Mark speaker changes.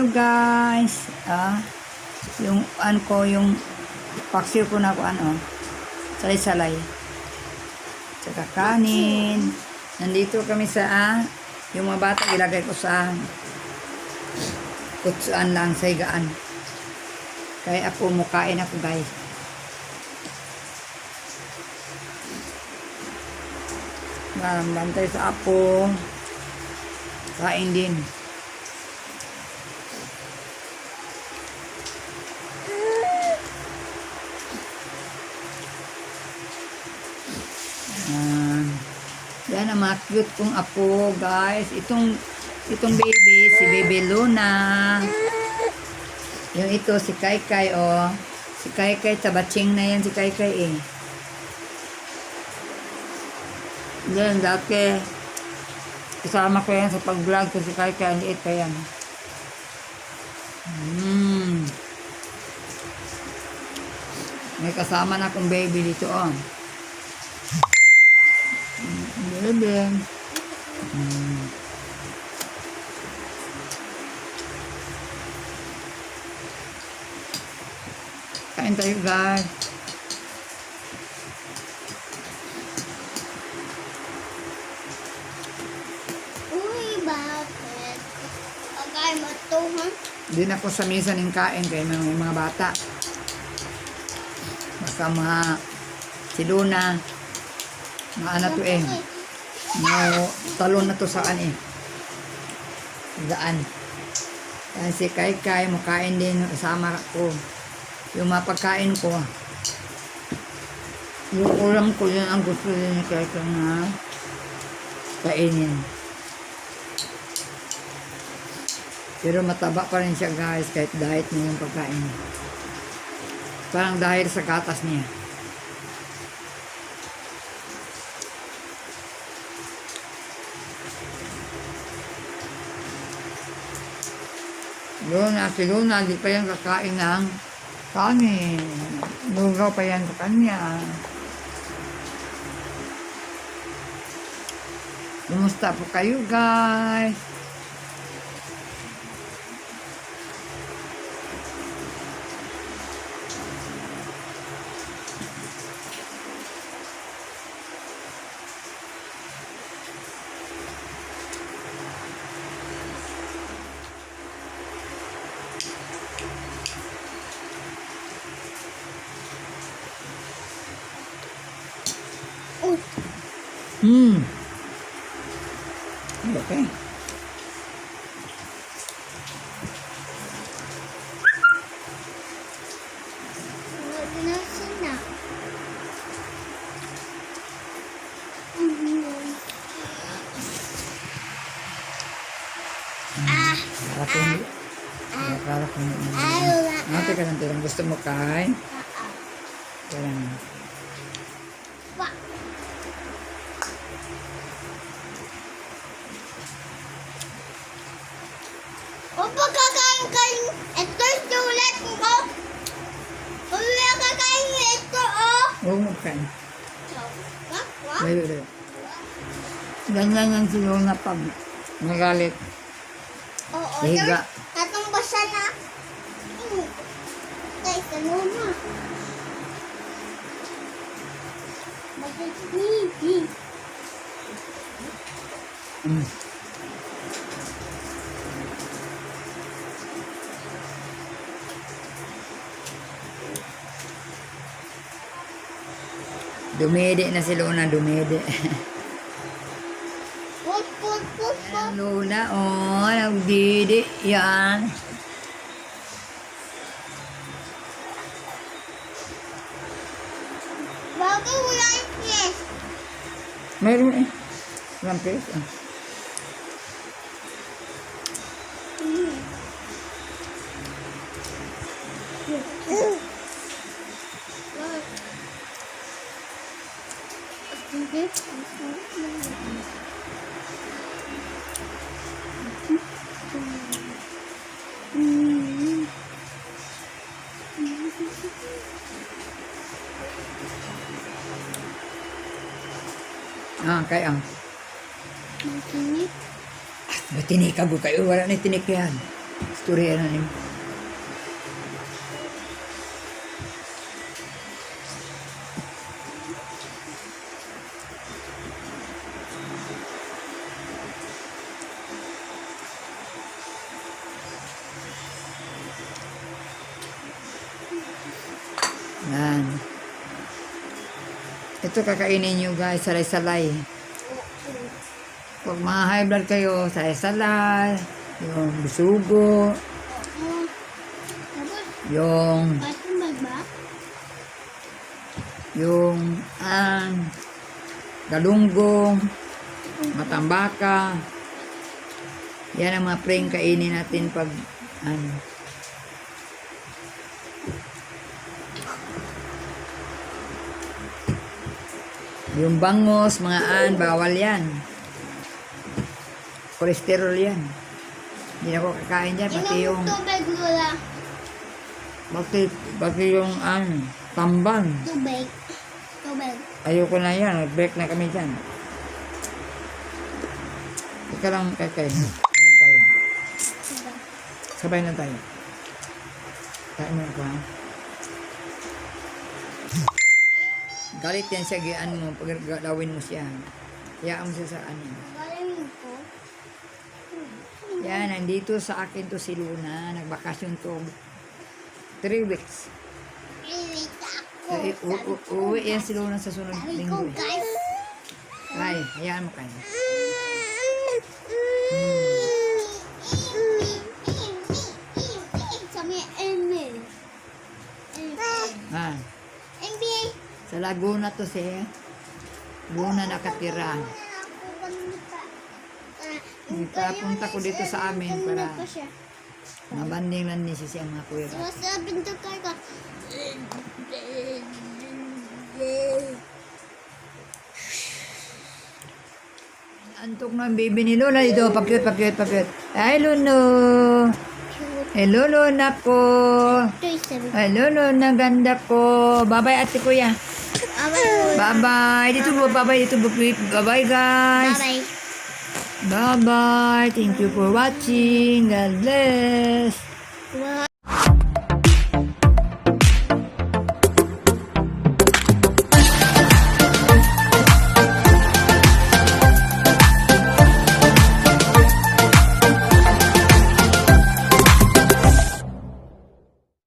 Speaker 1: kayo guys. Yung yung paksiw ko na ko salay-salay. Tsaka kanin. Nandito kami sa yung mga bata ilagay ko sa kutsuan lang sa higaan. Kaya ako mukain ako guys. Bantay sa apo. Kain din. Yan ang mga cute kong apo guys. Itong baby, si Baby Luna. Yung ito, si Kai oh. Si Kai tabaching na yan si Kai eh. Yan, dati kasama ko yan sa pag-vlog ko si Kai, ang liit pa yan. May kasama na akong baby dito baby. Kain tayo guys.
Speaker 2: Bakit? Agay mo ito, ha?
Speaker 1: Hindi na ko sa misa ng kain kaya may mga bata. Baka si Luna, to talon na to saan daan. Yan si Kai, makain din kasama ko. Yung mga pagkain ko. Yung ulam ko, yun ang gusto din ni Kai na kainin. Pero mataba pa rin siya guys kahit diet niya yung pagkain niya. Parang dahil sa gatas niya. Si Luna, di pa yan kakain ng kanin. Lugaw pa yan sa kanya. Kumusta po kayo guys? Okay. Ate ka lang tirang gusto mo kain? Kailan?
Speaker 2: Opo, kakain kayo. Ito sulat ko. Uwi, kakain ito,
Speaker 1: Oo, magkain. Wait. Ganyan yan si Luna pag nagalit.
Speaker 2: Oo,
Speaker 1: Higa.
Speaker 2: tatong basa na. Tay, tanong na. Mag-ibig.
Speaker 1: Dumede na si Luna, dumede.
Speaker 2: Put.
Speaker 1: Ayan, Luna, nagdidi. Yan.
Speaker 2: Bago wala yung yes.
Speaker 1: Mayroon Walang pes.
Speaker 2: Matinik.
Speaker 1: Matinik ka kayo. Wala na tinik yan. Story ano ni. Yan. Ito kakainin nyo guys, salay-salay. Pag mga high blood kayo, salay-salay, yung bisugo, yung galunggong, matambaka. Yan ang mga preng kainin natin pag ano. Yung bangos, mga bawal yan. Kolesterol yan. Hindi na ako kakain dyan. Pati yung,
Speaker 2: Tubig, Lola.
Speaker 1: pati yung tambang.
Speaker 2: Tubig. Tubig.
Speaker 1: Ayoko na yan. Nag-break na kami dyan. Ika lang kakain. Tayo. Sabay na tayo. Kain mo ako ha. Galit yan siya, gayaan mo, pag gawin mo siya. Hayaan mo siya sa ano.
Speaker 2: Galing ko.
Speaker 1: Yan, nandito sa akin to si Luna. Nagbakasyon to 3 weeks. Uuwi yan si Luna sa sunod
Speaker 2: Sabi ko,
Speaker 1: linggo.
Speaker 2: guys.
Speaker 1: Ay, hayaan mo kayo.
Speaker 2: Sabi, Emil.
Speaker 1: Ha,
Speaker 2: NBA.
Speaker 1: sa Laguna to siya. Luna nakatira. Nagpapunta ko dito sa amin para mabanding lang niya siya mga kuya.
Speaker 2: Sabi nito ka.
Speaker 1: Antok na ang baby ni Lola dito. Pakyut. Ay, Lolo. Ay, Lolo na ko. Ay, Lolo na ganda ko. Bye-bye, ate kuya. Bye-bye. Dito po, bye-bye. Dito po, bye-bye, guys.
Speaker 2: Bye-bye.
Speaker 1: Bye-bye. Thank you for watching. God bless.
Speaker 2: Bye.